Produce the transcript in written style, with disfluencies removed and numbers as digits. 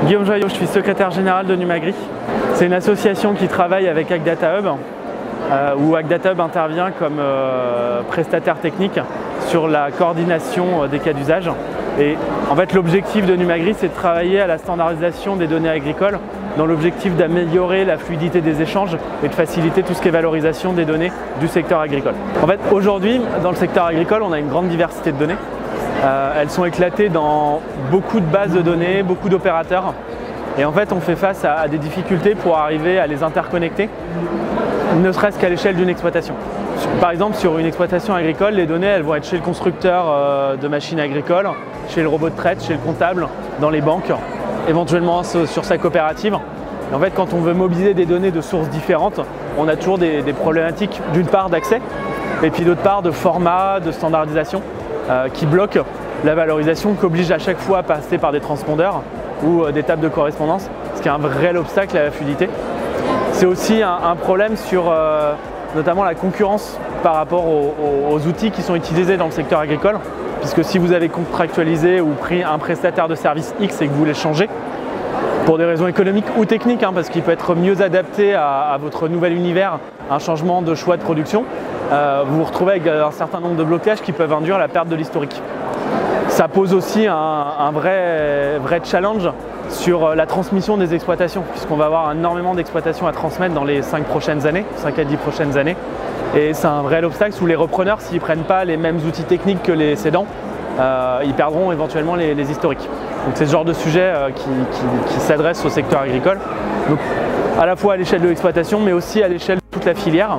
Guillaume Joyot, je suis secrétaire général de Numagri. C'est une association qui travaille avec Ag Data Hub, où Ag Data Hub intervient comme prestataire technique sur la coordination des cas d'usage. Et en fait, l'objectif de Numagri, c'est de travailler à la standardisation des données agricoles dans l'objectif d'améliorer la fluidité des échanges et de faciliter tout ce qui est valorisation des données du secteur agricole. En fait, aujourd'hui, dans le secteur agricole, on a une grande diversité de données. Elles sont éclatées dans beaucoup de bases de données, beaucoup d'opérateurs. Et en fait, on fait face à des difficultés pour arriver à les interconnecter, ne serait-ce qu'à l'échelle d'une exploitation. Par exemple, sur une exploitation agricole, les données elles vont être chez le constructeur de machines agricoles, chez le robot de traite, chez le comptable, dans les banques, éventuellement sur sa coopérative. Et en fait, quand on veut mobiliser des données de sources différentes, on a toujours des problématiques d'une part d'accès et puis d'autre part de format, de standardisation qui bloquent la valorisation, qui oblige à chaque fois à passer par des transpondeurs ou des tables de correspondance, ce qui est un vrai obstacle à la fluidité. C'est aussi un problème sur notamment la concurrence par rapport aux outils qui sont utilisés dans le secteur agricole, puisque si vous avez contractualisé ou pris un prestataire de service X et que vous voulez changer, pour des raisons économiques ou techniques, parce qu'il peut être mieux adapté à votre nouvel univers, un changement de choix de production, vous vous retrouvez avec un certain nombre de blocages qui peuvent induire la perte de l'historique. Ça pose aussi un vrai challenge sur la transmission des exploitations, puisqu'on va avoir énormément d'exploitations à transmettre dans les 5 prochaines années, 5 à 10 prochaines années. Et c'est un vrai obstacle où les repreneurs, s'ils ne prennent pas les mêmes outils techniques que les cédants, ils perdront éventuellement les historiques. Donc c'est ce genre de sujet qui s'adresse au secteur agricole, donc à la fois à l'échelle de l'exploitation, mais aussi à l'échelle de toute la filière.